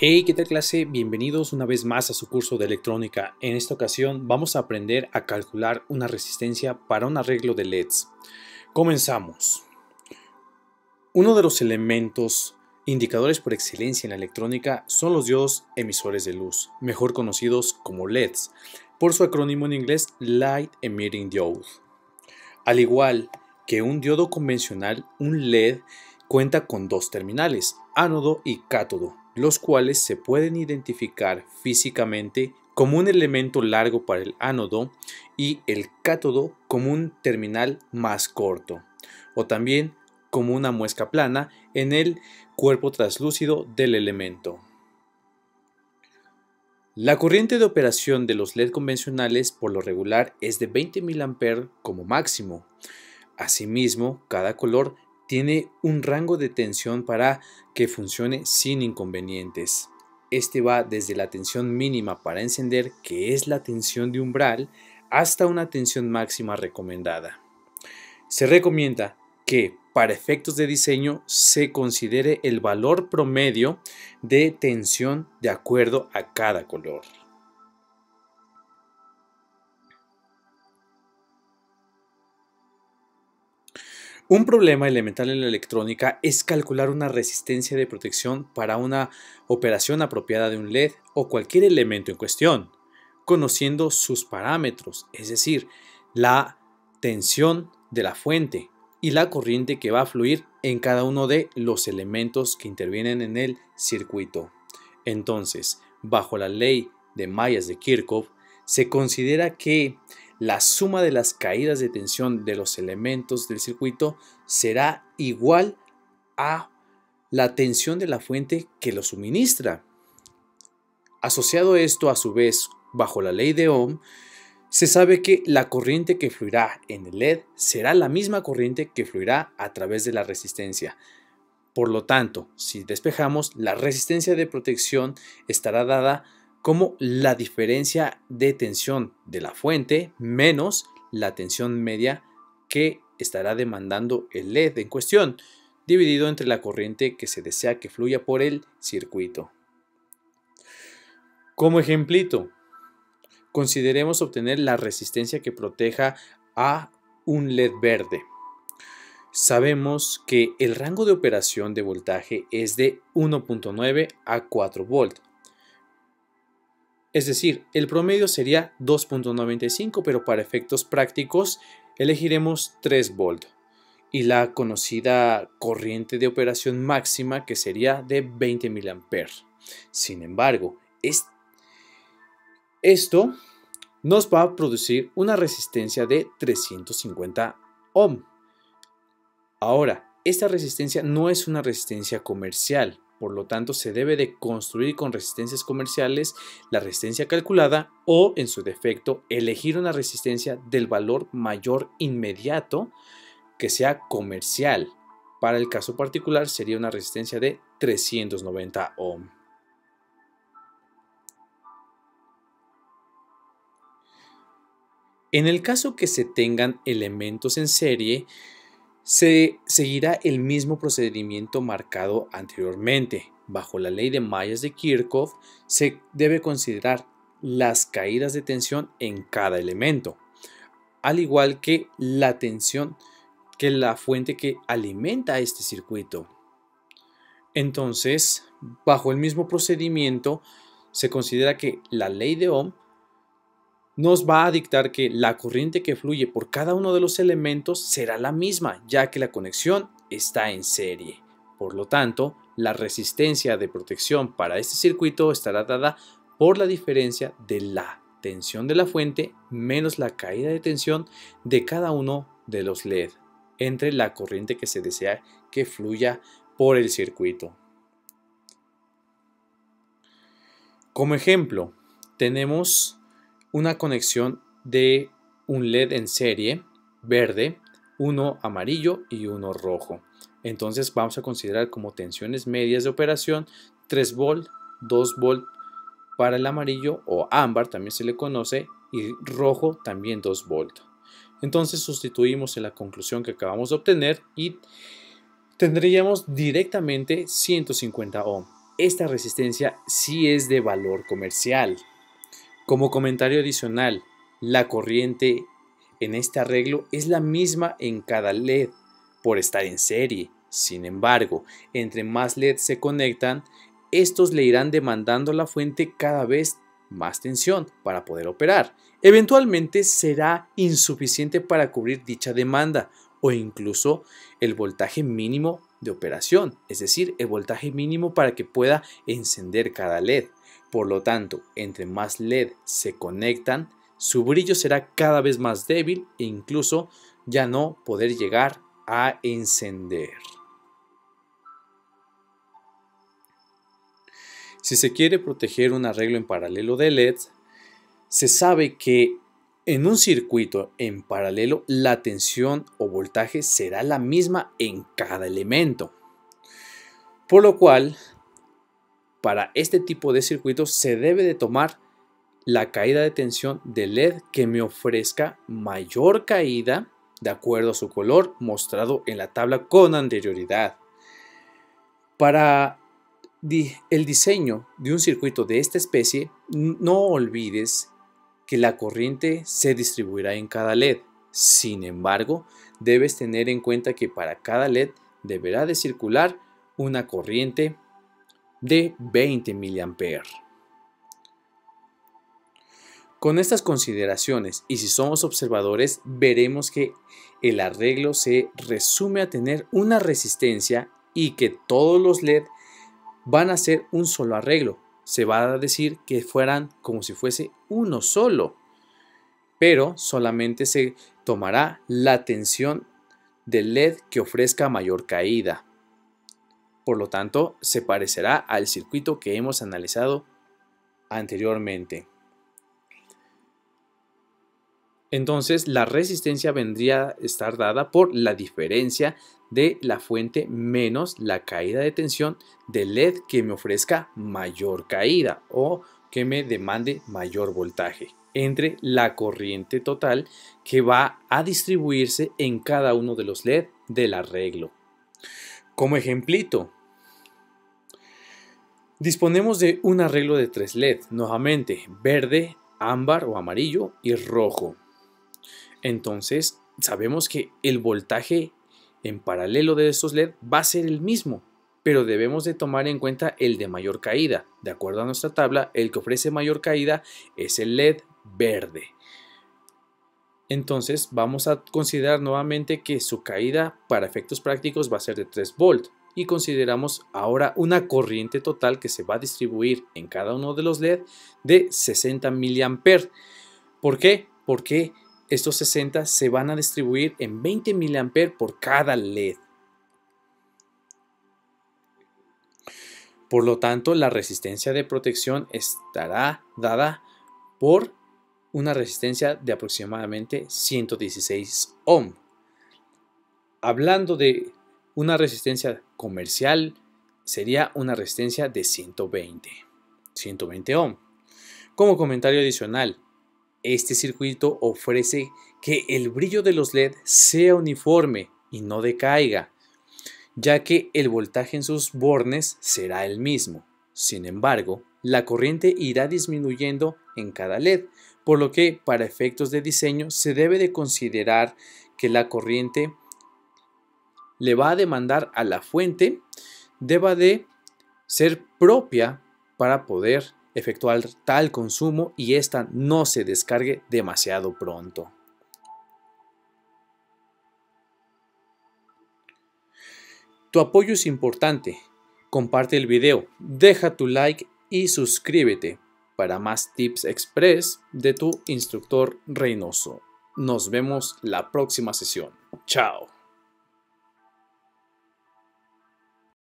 Hey, ¿qué tal clase? Bienvenidos una vez más a su curso de electrónica. En esta ocasión vamos a aprender a calcular una resistencia para un arreglo de LEDs. Comenzamos. Uno de los elementos indicadores por excelencia en la electrónica son los diodos emisores de luz, mejor conocidos como LEDs, por su acrónimo en inglés Light Emitting Diode. Al igual que un diodo convencional, un LED cuenta con dos terminales, ánodo y cátodo, los cuales se pueden identificar físicamente como un elemento largo para el ánodo y el cátodo como un terminal más corto, o también como una muesca plana en el cuerpo translúcido del elemento. La corriente de operación de los LED convencionales por lo regular es de 20 mA como máximo. Asimismo, cada color tiene un rango de tensión para que funcione sin inconvenientes. Este va desde la tensión mínima para encender, que es la tensión de umbral, hasta una tensión máxima recomendada. Se recomienda que, para efectos de diseño, se considere el valor promedio de tensión de acuerdo a cada color. Un problema elemental en la electrónica es calcular una resistencia de protección para una operación apropiada de un LED o cualquier elemento en cuestión, conociendo sus parámetros, es decir, la tensión de la fuente y la corriente que va a fluir en cada uno de los elementos que intervienen en el circuito. Entonces, bajo la ley de Mallas de Kirchhoff, se considera que la suma de las caídas de tensión de los elementos del circuito será igual a la tensión de la fuente que lo suministra. Asociado esto, a su vez, bajo la ley de Ohm, se sabe que la corriente que fluirá en el LED será la misma corriente que fluirá a través de la resistencia. Por lo tanto, si despejamos, la resistencia de protección estará dada como la diferencia de tensión de la fuente menos la tensión media que estará demandando el LED en cuestión, dividido entre la corriente que se desea que fluya por el circuito. Como ejemplito, consideremos obtener la resistencia que proteja a un LED verde. Sabemos que el rango de operación de voltaje es de 1.9 a 4 volt. Es decir, el promedio sería 2.95, pero para efectos prácticos elegiremos 3 volt. Y la conocida corriente de operación máxima, que sería de 20 mA. Sin embargo, esto nos va a producir una resistencia de 350 ohm. Ahora, esta resistencia no es una resistencia comercial, por lo tanto se debe de construir con resistencias comerciales la resistencia calculada o, en su defecto, elegir una resistencia del valor mayor inmediato que sea comercial. Para el caso particular sería una resistencia de 390 ohm. En el caso que se tengan elementos en serie, se seguirá el mismo procedimiento marcado anteriormente. Bajo la ley de Mallas de Kirchhoff, se debe considerar las caídas de tensión en cada elemento, al igual que la tensión que la fuente que alimenta este circuito. Entonces, bajo el mismo procedimiento, se considera que la ley de Ohm nos va a dictar que la corriente que fluye por cada uno de los elementos será la misma, ya que la conexión está en serie. Por lo tanto, la resistencia de protección para este circuito estará dada por la diferencia de la tensión de la fuente menos la caída de tensión de cada uno de los LED entre la corriente que se desea que fluya por el circuito. Como ejemplo, tenemos una conexión de un LED en serie verde, uno amarillo y uno rojo. Entonces vamos a considerar como tensiones medias de operación 3 volt, 2 volt para el amarillo o ámbar también se le conoce, y rojo también 2 volt. Entonces sustituimos en la conclusión que acabamos de obtener y tendríamos directamente 150 ohm. esta resistencia sí es de valor comercial. Como comentario adicional, la corriente en este arreglo es la misma en cada LED por estar en serie. Sin embargo, entre más LEDs se conectan, estos le irán demandando a la fuente cada vez más tensión para poder operar. Eventualmente será insuficiente para cubrir dicha demanda o incluso el voltaje mínimo de operación, es decir, el voltaje mínimo para que pueda encender cada LED. Por lo tanto, entre más LED se conectan, su brillo será cada vez más débil e incluso ya no poder llegar a encender. Si se quiere proteger un arreglo en paralelo de LEDs, se sabe que en un circuito en paralelo la tensión o voltaje será la misma en cada elemento. Por lo cual, para este tipo de circuitos se debe de tomar la caída de tensión del LED que me ofrezca mayor caída de acuerdo a su color mostrado en la tabla con anterioridad. Para el diseño de un circuito de esta especie, no olvides que la corriente se distribuirá en cada LED. Sin embargo, debes tener en cuenta que para cada LED deberá de circular una corriente de 20 mA. Con estas consideraciones y si somos observadores, veremos que el arreglo se resume a tener una resistencia y que todos los LED van a ser un solo arreglo. Se va a decir que fueran como si fuese uno solo, pero solamente se tomará la tensión del LED que ofrezca mayor caída. Por lo tanto, se parecerá al circuito que hemos analizado anteriormente. Entonces, la resistencia vendría a estar dada por la diferencia de la fuente menos la caída de tensión del LED que me ofrezca mayor caída o que me demande mayor voltaje entre la corriente total que va a distribuirse en cada uno de los LED del arreglo. Como ejemplito, disponemos de un arreglo de 3 LED, nuevamente verde, ámbar o amarillo y rojo. Entonces sabemos que el voltaje en paralelo de estos LED va a ser el mismo, pero debemos de tomar en cuenta el de mayor caída. De acuerdo a nuestra tabla, el que ofrece mayor caída es el LED verde. Entonces vamos a considerar nuevamente que su caída para efectos prácticos va a ser de 3 volts y consideramos ahora una corriente total que se va a distribuir en cada uno de los LED de 60 mA. ¿Por qué? Porque estos 60 se van a distribuir en 20 mA por cada LED. Por lo tanto, la resistencia de protección estará dada por una resistencia de aproximadamente 116 ohm. Hablando de una resistencia comercial, sería una resistencia de 120 ohm. Como comentario adicional, este circuito ofrece que el brillo de los LED sea uniforme y no decaiga, ya que el voltaje en sus bornes será el mismo. Sin embargo, la corriente irá disminuyendo en cada LED, por lo que para efectos de diseño se debe de considerar que la corriente le va a demandar a la fuente deba de ser propia para poder efectuar tal consumo y esta no se descargue demasiado pronto. Tu apoyo es importante. Comparte el video, deja tu like y suscríbete para más tips express de tu instructor Reynoso. Nos vemos la próxima sesión. Chao.